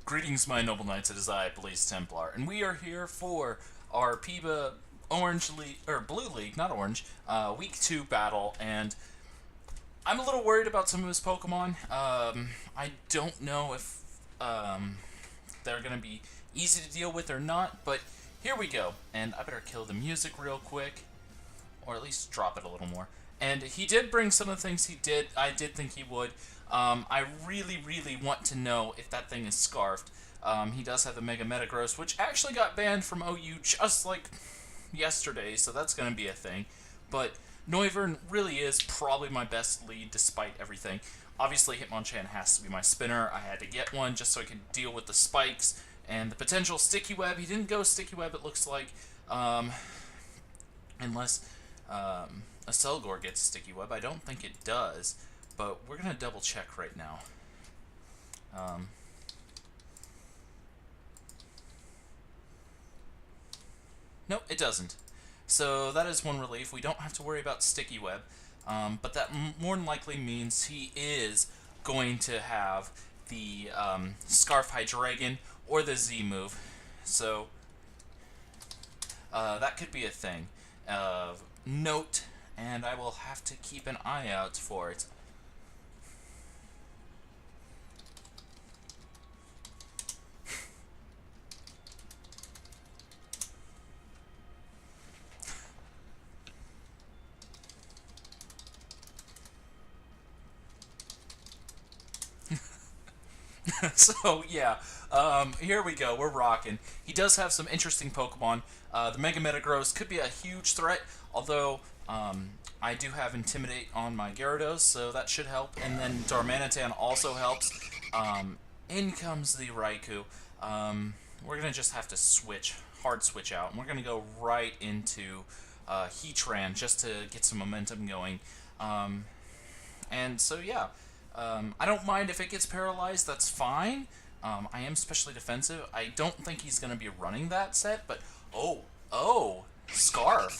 Greetings, my noble knights. It is I, Blaze Templar, and we are here for our PEBA Orange League or Blue League, not Orange, Week 2 battle. And I'm a little worried about some of his Pokemon. I don't know if they're gonna be easy to deal with or not, but here we go. And I better kill the music real quick, or at least drop it a little more. And he did bring some of the things he did. I did think he would. I really want to know if that thing is scarfed. He does have the Mega Metagross, which actually got banned from OU just like yesterday, so that's going to be a thing. But Noivern really is probably my best lead despite everything. Obviously, Hitmonchan has to be my spinner. I had to get one just so I could deal with the spikes and the potential Sticky Web. He didn't go Sticky Web, it looks like, unless a Selgor gets Sticky Web. I don't think it does. But we're going to double check right now. Nope, it doesn't. So that is one relief. We don't have to worry about Sticky Web. But that more than likely means he is going to have the Scarf Raikou or the Z move. So that could be a thing of note, and I will have to keep an eye out for it. So, yeah, here we go. We're rocking. He does have some interesting Pokemon. The Mega Metagross could be a huge threat, although I do have Intimidate on my Gyarados, so that should help. And then Darmanitan also helps. In comes the Raikou. We're going to just have to hard switch out. And we're going to go right into Heatran just to get some momentum going. And so, yeah. I don't mind if it gets paralyzed, that's fine. I am specially defensive. I don't think he's going to be running that set, but... Oh, Scarf.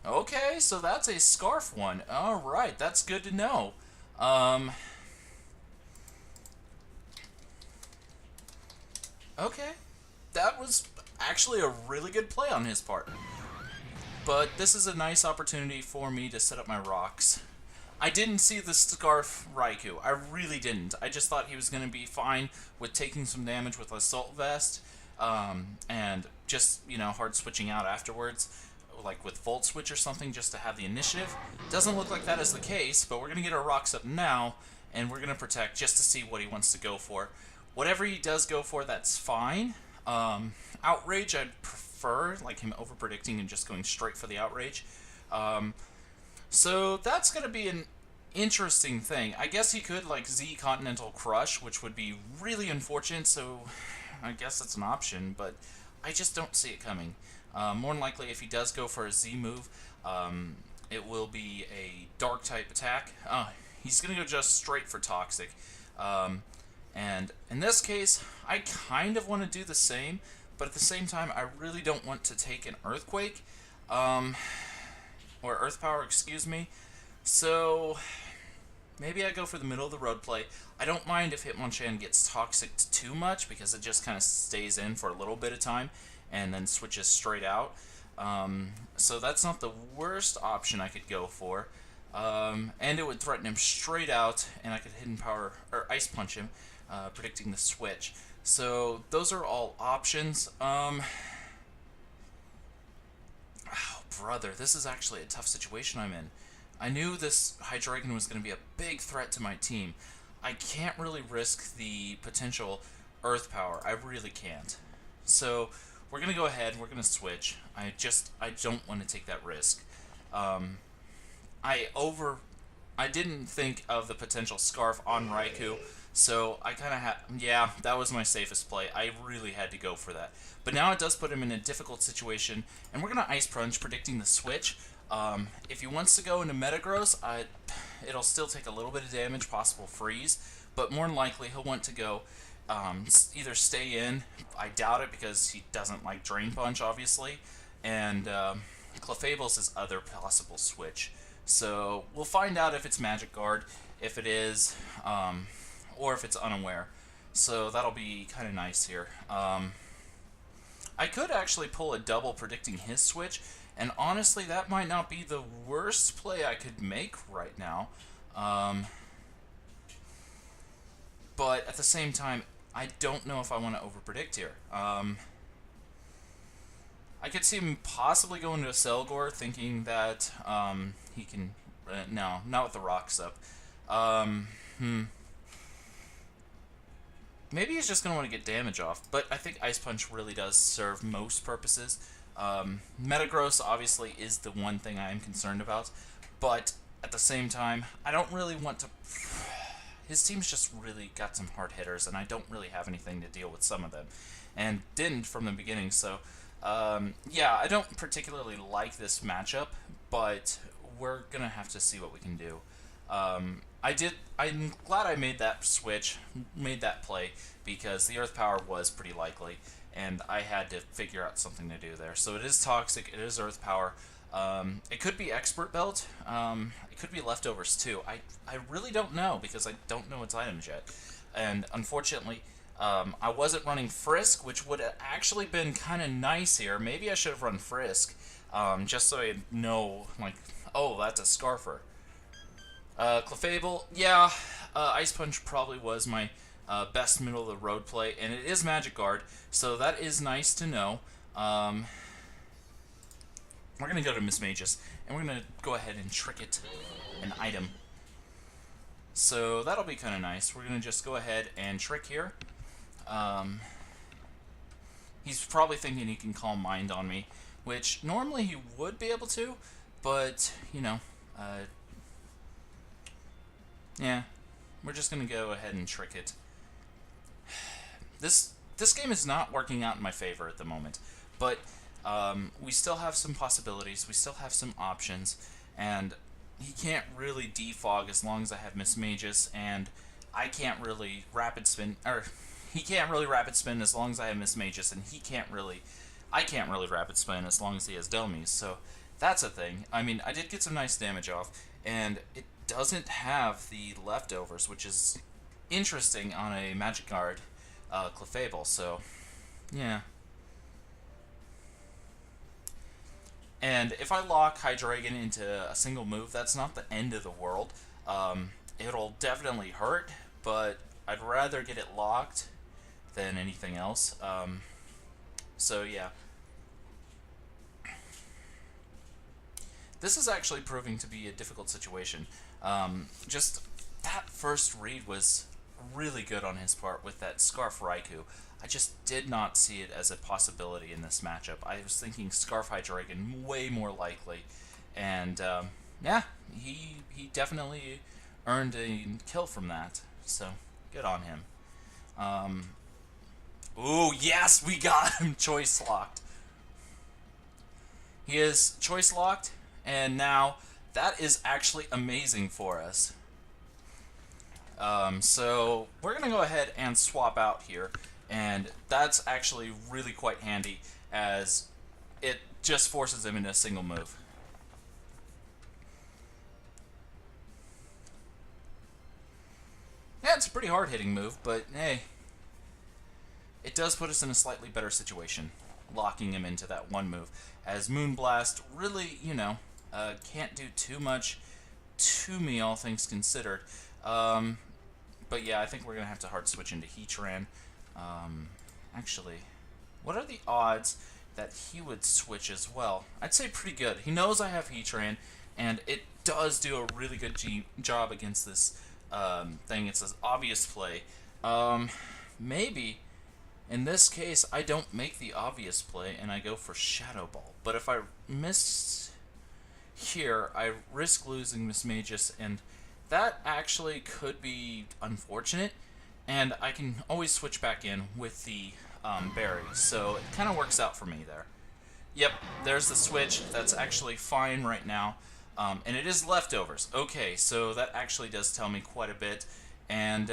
Okay, so that's a Scarf one. Alright, that's good to know. Okay, that was actually a really good play on his part. But this is a nice opportunity for me to set up my rocks. I didn't see the Scarf Raikou. I really didn't. I just thought he was going to be fine with taking some damage with Assault Vest, and just, you know, hard switching out afterwards, like with Volt Switch or something, just to have the initiative. Doesn't look like that is the case, but we're going to get our rocks up now, and we're going to protect just to see what he wants to go for. Whatever he does go for, that's fine. Outrage, I'd prefer, like him over-predicting and just going straight for the Outrage. So that's going to be an interesting thing. I guess he could, like, Z Continental Crush, which would be really unfortunate, so I guess that's an option, but I just don't see it coming. More than likely, if he does go for a Z move, it will be a Dark-type attack. He's going to go just straight for Toxic. And in this case, I kind of want to do the same, but at the same time, I really don't want to take an Earthquake. Or Earth Power, excuse me. So maybe I go for the middle of the road play. I don't mind if Hitmonchan gets Toxic too much, because it just kind of stays in for a little bit of time and then switches straight out. So that's not the worst option I could go for. And it would threaten him straight out, and I could Hidden Power or Ice Punch him, predicting the switch. So those are all options. Brother, this is actually a tough situation I'm in. I knew this Hydreigon was going to be a big threat to my team. I can't really risk the potential Earth Power. I really can't. So we're going to go ahead. We're going to switch. I don't want to take that risk. I didn't think of the potential Scarf on Raikou, so I kind of had... Yeah, that was my safest play. I really had to go for that. But now it does put him in a difficult situation, and we're going to Ice Punch, predicting the switch. If he wants to go into Metagross, it'll still take a little bit of damage, possible freeze, but more than likely he'll want to go either stay in. I doubt it, because he doesn't like Drain Punch, obviously, and Clefable's his other possible switch. So we'll find out if it's Magic Guard, if it is, or if it's unaware. So that'll be kind of nice here. I could actually pull a double predicting his switch, and honestly, that might not be the worst play I could make right now. But at the same time, I don't know if I want to overpredict here. I could see him possibly going to a Selgor, thinking that he can... no, not with the rocks up. Maybe he's just going to want to get damage off, but I think Ice Punch really does serve most purposes. Metagross obviously is the one thing I am concerned about, but at the same time, I don't really want to... His team's just really got some hard hitters, and I don't really have anything to deal with some of them, and didn't from the beginning, so... yeah, I don't particularly like this matchup, but we're going to have to see what we can do. I'm glad I made that switch, made that play, because the Earth Power was pretty likely, and I had to figure out something to do there. So it is Toxic, it is Earth Power. It could be Expert Belt, it could be Leftovers too. I really don't know, because I don't know its items yet. And unfortunately, I wasn't running Frisk, which would have actually been kind of nice here. Maybe I should have run Frisk, just so I know, like, oh, that's a Scarfer. Clefable, yeah, Ice Punch probably was my best middle-of-the-road play, and it is Magic Guard, so that is nice to know. We're going to go to Miss Magus, and we're going to go ahead and trick it an item. So that'll be kind of nice. We're going to just go ahead and trick here. He's probably thinking he can Calm Mind on me, which normally he would be able to, but, you know, yeah, we're just going to go ahead and trick it. This game is not working out in my favor at the moment, but we still have some possibilities, we still have some options, and he can't really defog as long as I have Miss Magus, and I can't really Rapid Spin, or he can't really Rapid Spin as long as I have Miss Magus, and I can't really Rapid Spin as long as he has Delmies, so that's a thing. I mean, I did get some nice damage off, and it doesn't have the Leftovers, which is interesting on a Magic Guard Clefable, so yeah. And if I lock Hydreigon into a single move, that's not the end of the world. It'll definitely hurt, but I'd rather get it locked than anything else. So yeah. This is actually proving to be a difficult situation. Just that first read was really good on his part with that Scarf Raikou. I just did not see it as a possibility in this matchup. I was thinking Scarf Hydreigon way more likely. And, yeah, he definitely earned a kill from that. So, good on him. Ooh, yes, we got him choice locked. He is choice locked, and now that is actually amazing for us. So we're going to go ahead and swap out here, and that's actually really quite handy, as it just forces him into a single move. Yeah, it's a pretty hard-hitting move, but hey, it does put us in a slightly better situation, locking him into that one move, as Moonblast really, you know, can't do too much to me, all things considered. But yeah, I think we're going to have to hard switch into Heatran. Actually, what are the odds that he would switch as well? I'd say pretty good. He knows I have Heatran, and it does do a really good job against this thing. It's an obvious play. Maybe, in this case, I don't make the obvious play, and I go for Shadow Ball. But if I miss here, I risk losing Miss Magus, and that actually could be unfortunate, and I can always switch back in with the berry, so it kind of works out for me there. Yep, there's the switch. That's actually fine right now, and it is Leftovers. Okay, so that actually does tell me quite a bit, and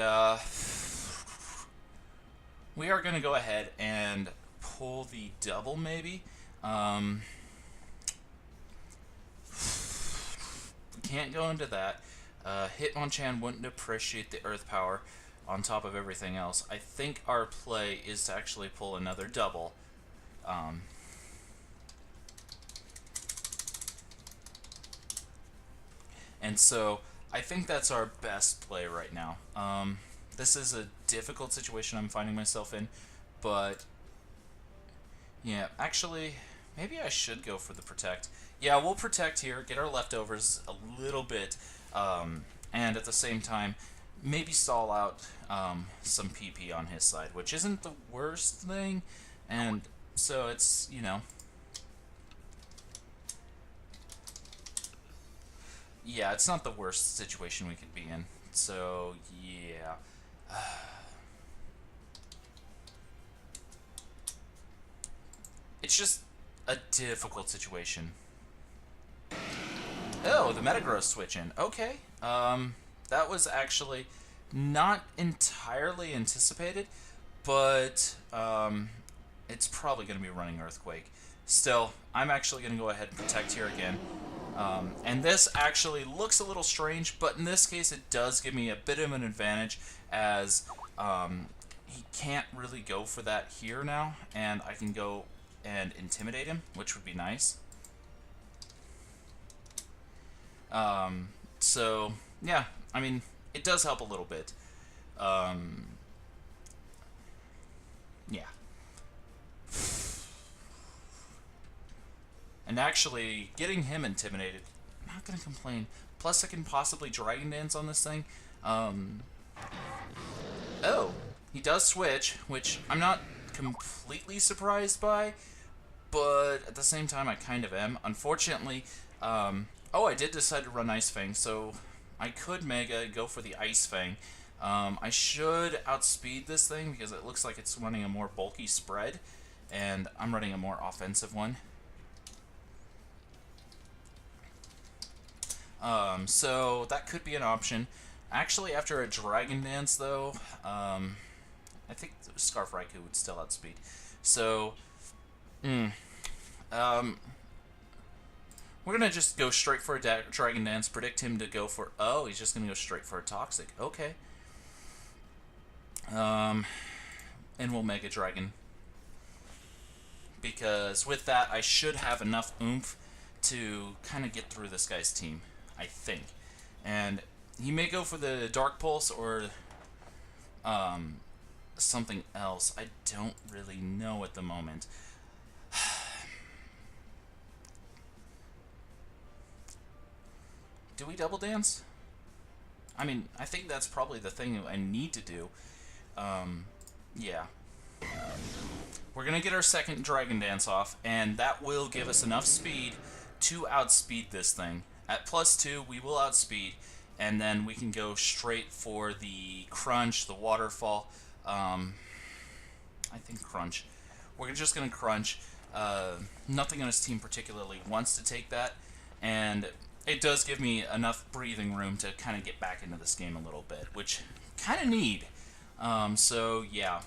we are going to go ahead and pull the double, maybe. Can't go into that. Hitmonchan wouldn't appreciate the Earth Power. on top of everything else, I think our play is to actually pull another double. And so I think that's our best play right now. This is a difficult situation I'm finding myself in, but yeah, actually, maybe I should go for the protect. Yeah, we'll protect here, get our leftovers a little bit, and at the same time, maybe stall out some PP on his side, which isn't the worst thing, and so it's, you know... Yeah, it's not the worst situation we could be in. So, yeah. It's just a difficult situation. Oh, the Metagross switch in. Okay. That was actually not entirely anticipated, but it's probably going to be running Earthquake. Still, I'm actually going to go ahead and protect here again. And this actually looks a little strange, but in this case it does give me a bit of an advantage, as he can't really go for that here now, and I can go and intimidate him, which would be nice. So, yeah, I mean, it does help a little bit. Yeah. And actually, getting him intimidated, I'm not going to complain. Plus, I can possibly Dragon Dance on this thing. Oh, he does switch, which I'm not completely surprised by, but at the same time, I kind of am. Unfortunately, oh, I did decide to run Ice Fang, so I could Mega go for the Ice Fang. I should outspeed this thing because it looks like it's running a more bulky spread, and I'm running a more offensive one. So that could be an option. Actually, after a Dragon Dance, though, I think Scarf Raikou would still outspeed. So, we're gonna just go straight for a Dragon Dance, predict him to go for... Oh, he's just gonna go straight for a Toxic. Okay. And we'll Mega Dragon. Because with that, I should have enough oomph to kind of get through this guy's team, I think. And he may go for the Dark Pulse or something else. I don't really know at the moment. Do we double dance? I mean, I think that's probably the thing I need to do. Yeah. We're going to get our second Dragon Dance off, and that will give us enough speed to outspeed this thing. At +2, we will outspeed, and then we can go straight for the Crunch, the Waterfall. I think Crunch. We're just going to Crunch. Nothing on his team particularly wants to take that, and it does give me enough breathing room to kind of get back into this game a little bit, which kind of need. So, yeah.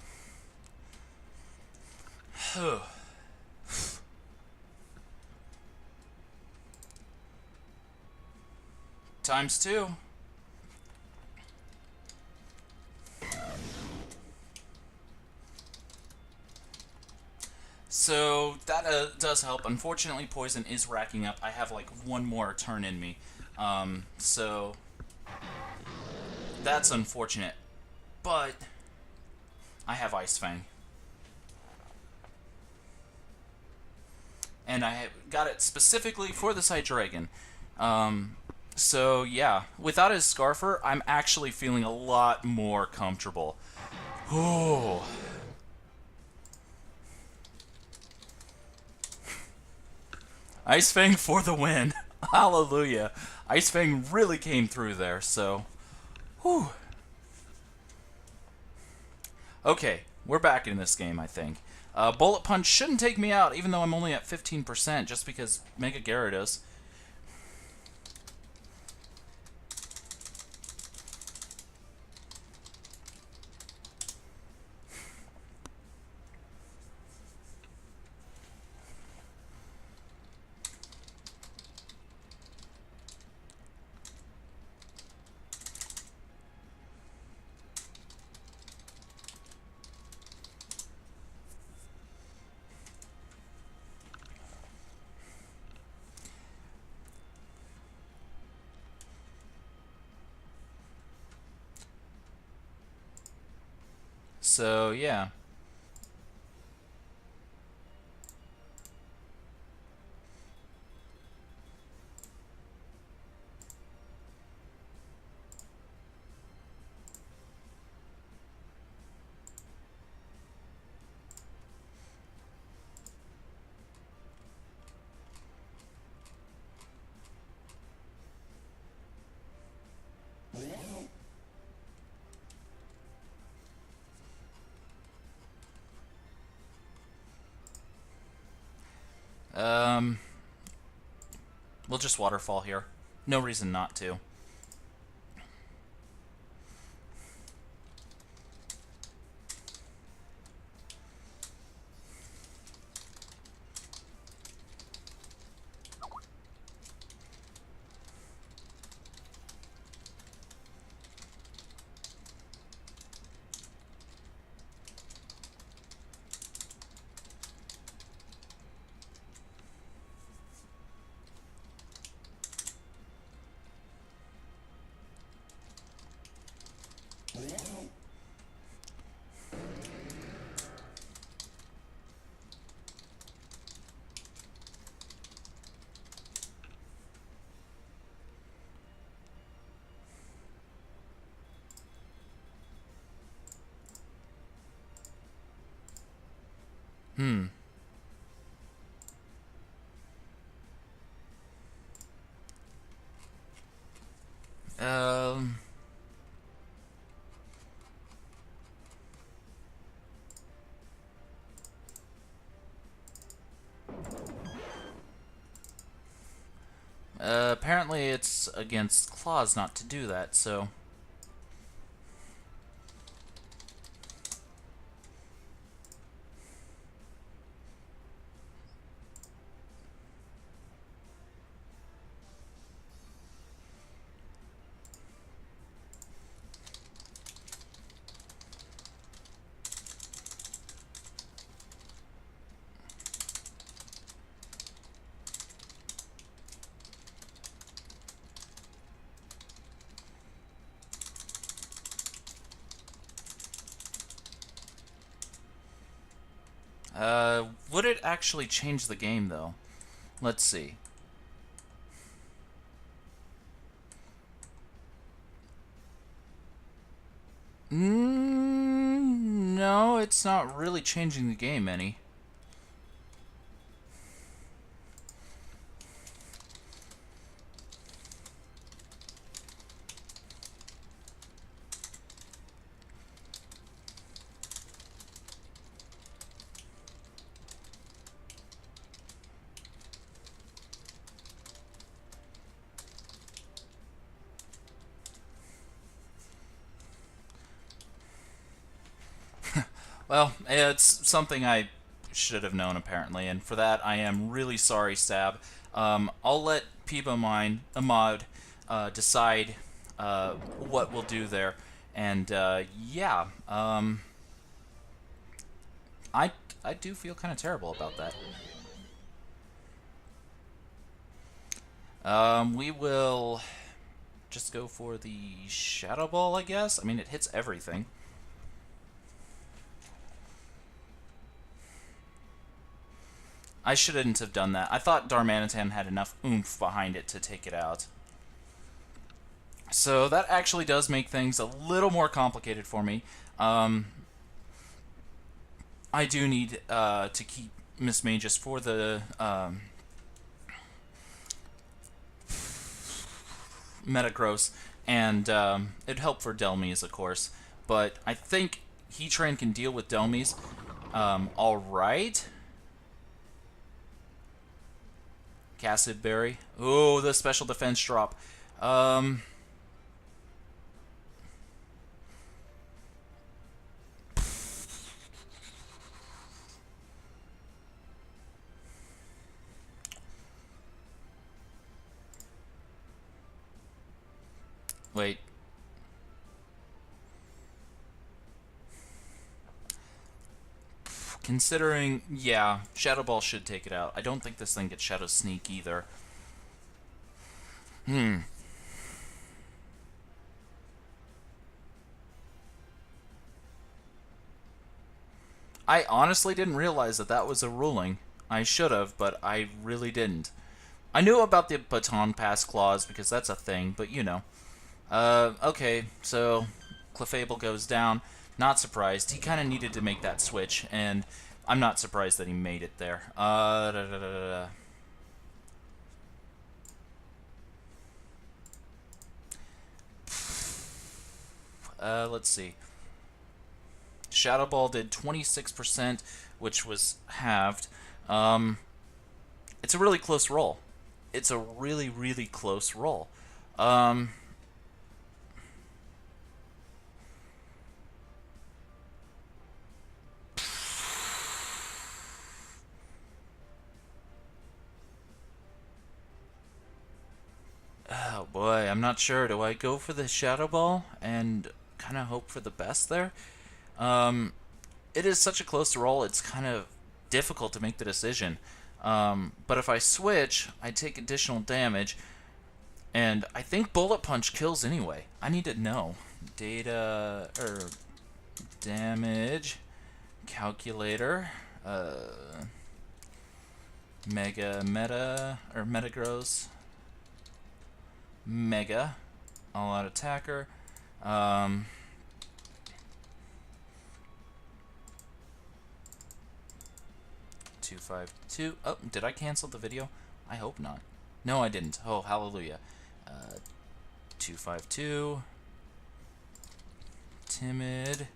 ×2. So that does help. Unfortunately, poison is racking up. I have like one more turn in me. So that's unfortunate. But I have Ice Fang. And I got it specifically for the Hydreigon. So yeah, without his Scarfer, I'm actually feeling a lot more comfortable. Oh. Ice Fang for the win. Hallelujah. Ice Fang really came through there, so... Whew. Okay, we're back in this game, I think. Bullet Punch shouldn't take me out, even though I'm only at 15%, just because Mega Gyarados. So, yeah. Um, we'll just waterfall here. No reason not to. Hmm. Um... apparently it's against claws not to do that, so... would it actually change the game, though? Let's see. No, it's not really changing the game any. Well, it's something I should have known, apparently, and for that I am really sorry, Stab. I'll let PEBA mine, a mod, decide what we'll do there, and yeah, I, I do feel kind of terrible about that. We will just go for the Shadow Ball, I guess. I mean, it hits everything. I shouldn't have done that. I thought Darmanitan had enough oomph behind it to take it out. So that actually does make things a little more complicated for me. I do need to keep Miss Magus for the Metagross, and it'd help for Delmies, of course. But I think Heatran can deal with Delmies alright. Cassid Berry. Oh, the special defense drop. Wait. Considering, yeah, Shadow Ball should take it out. I don't think this thing gets Shadow Sneak either. I honestly didn't realize that that was a ruling. I should have, but I really didn't. I knew about the baton pass clause because that's a thing, but you know. Okay, so Clefable goes down. Not surprised. He kind of needed to make that switch, and I'm not surprised that he made it there. Let's see. Shadow Ball did 26%, which was halved. It's a really close roll. It's a really, really close roll. Oh boy, I'm not sure. Do I go for the Shadow Ball and kind of hope for the best there? It is such a close roll, it's kind of difficult to make the decision. But if I switch, I take additional damage, and I think Bullet Punch kills anyway. I need to know. Data, damage, calculator, Metagross, Mega, all out attacker, 252. Oh, did I cancel the video? I hope not. No, I didn't. Oh, hallelujah. 252. Timid.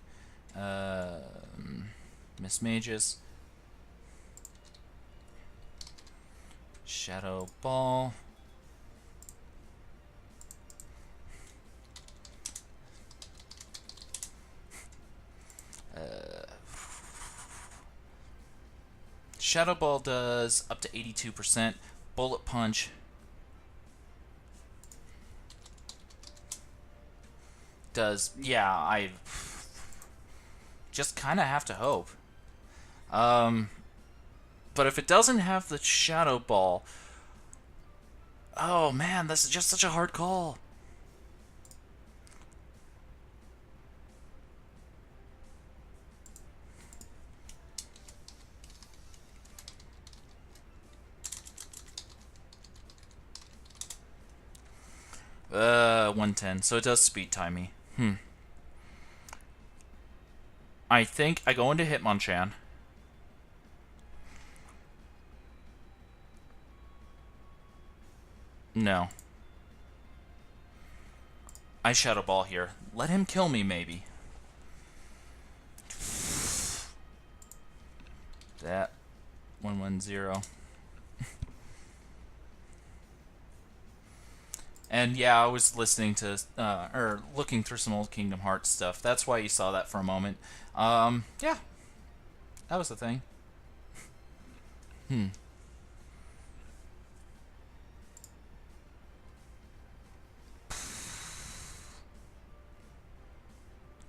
Miss Magus. Shadow Ball. Shadow Ball does up to 82%. Bullet Punch does, yeah, I just kind of have to hope. But if it doesn't have the Shadow Ball, oh man, this is just such a hard call. Uh, 110, so it does speed time me. I think I go into Hitmonchan. No. I Shadow Ball here. Let him kill me, maybe. That. 110. And yeah, I was listening to, or looking through some old Kingdom Hearts stuff. That's why you saw that for a moment. Yeah. That was the thing.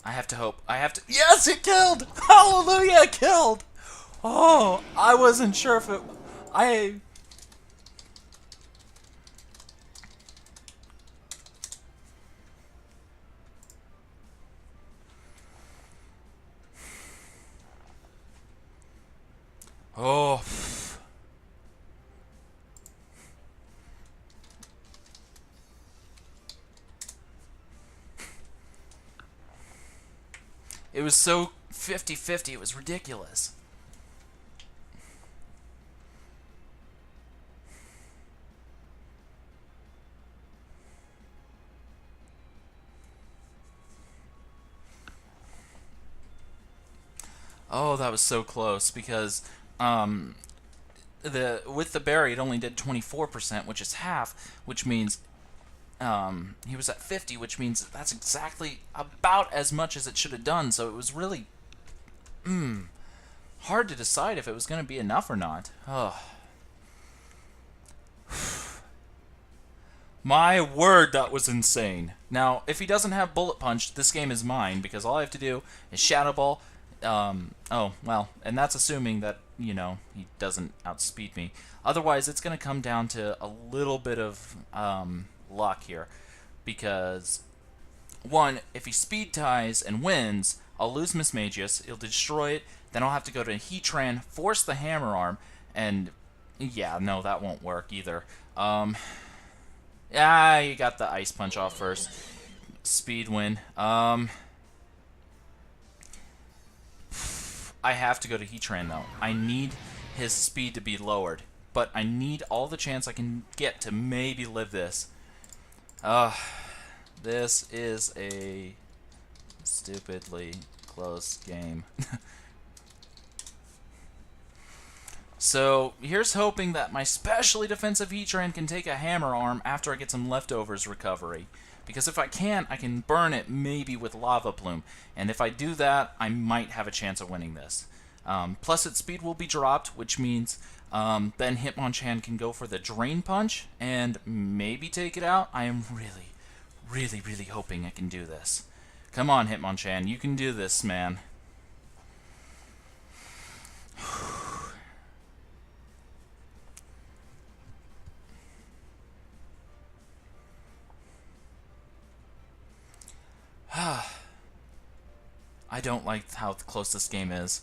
I have to hope. I have to. Yes, it killed! Hallelujah, it killed! Oh, I wasn't sure if it. I. Oh. It was so 50-50, it was ridiculous. Oh, that was so close because with the berry it only did 24%, which is half, which means he was at 50, which means that's exactly about as much as it should have done. So it was really hard to decide if it was going to be enough or not. Oh. My word, that was insane. Now, if he doesn't have Bullet Punch, this game is mine, because all I have to do is Shadow Ball. Oh, well, and that's assuming that, you know, he doesn't outspeed me. Otherwise, it's going to come down to a little bit of luck here, because, one, if he speed ties and wins, I'll lose Mismagius, it'll destroy it, then I'll have to go to Heatran, force the Hammer Arm, and yeah, no, that won't work either. Yeah, you got the Ice Punch off first. Speed win. I have to go to Heatran, though. I need his speed to be lowered, but I need all the chance I can get to maybe live this. This is a stupidly close game. So here's hoping that my specially defensive Heatran can take a Hammer Arm after I get some leftovers recovery. Because if I can burn it maybe with Lava Plume. And if I do that, I might have a chance of winning this. Plus its speed will be dropped, which means then Hitmonchan can go for the Drain Punch and maybe take it out. I am really, really, really hoping I can do this. Come on, Hitmonchan, you can do this, man. I don't like how close this game is.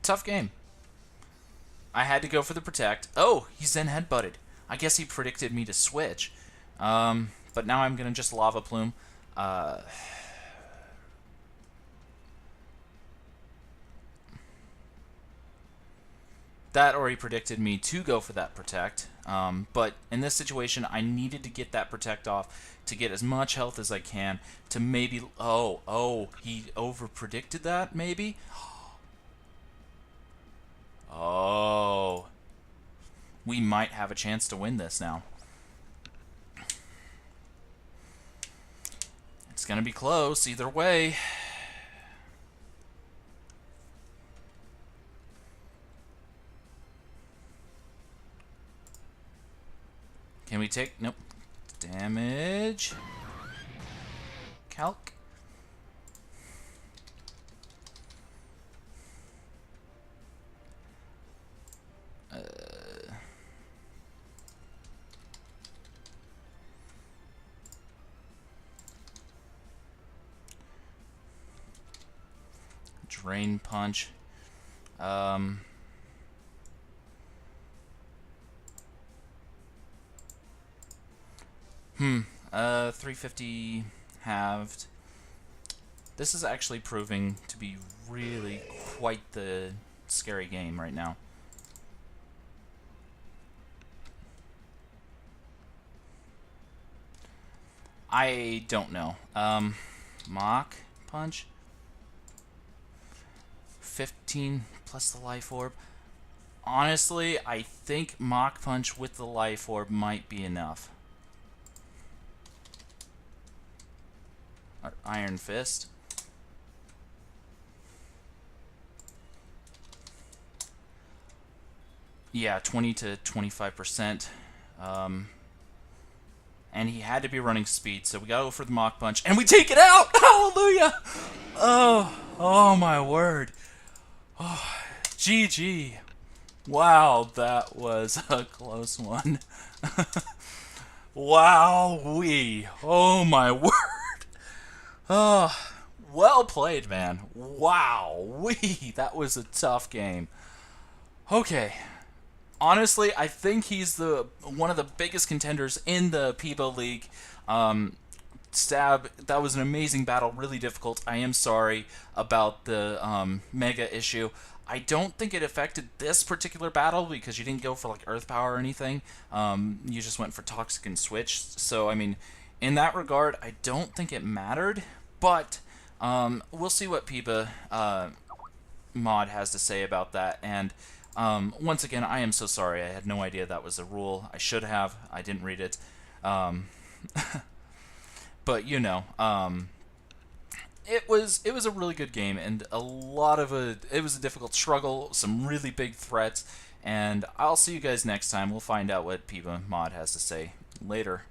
Tough game. I had to go for the Protect. Oh, he Zen Headbutted. I guess he predicted me to switch. But now I'm going to just Lava Plume. That or he predicted me to go for that Protect. But in this situation, I needed to get that Protect off to get as much health as I can to maybe... Oh, he over-predicted that, maybe? Oh. We might have a chance to win this now. It's going to be close either way. Can we take... Nope. Damage. Calc. Drain Punch. 350 halved. This is actually proving to be really quite the scary game right now. I don't know. Mach Punch. 15 plus the Life Orb. Honestly, I think Mach Punch with the Life Orb might be enough. Or Iron Fist. Yeah, 20 to 25%. And he had to be running speed, so we gotta go for the Mach Punch, and we take it out! Hallelujah! Oh my word. Oh, GG. Wow, that was a close one. Wow-wee. Oh my word. Oh, well played, man. Wow-wee. That was a tough game. Okay. Honestly, I think he's one of the biggest contenders in the PEBA League. Stab, that was an amazing battle, really difficult. I am sorry about the Mega issue. I don't think it affected this particular battle because you didn't go for like Earth Power or anything. You just went for Toxic and Switch. So, I mean, in that regard, I don't think it mattered. But we'll see what PEBA mod has to say about that. And once again, I am so sorry. I had no idea that was a rule. I should have. I didn't read it. But you know, it was a really good game, and it was a difficult struggle, some really big threats, and I'll see you guys next time. We'll find out what PEBA mod has to say later.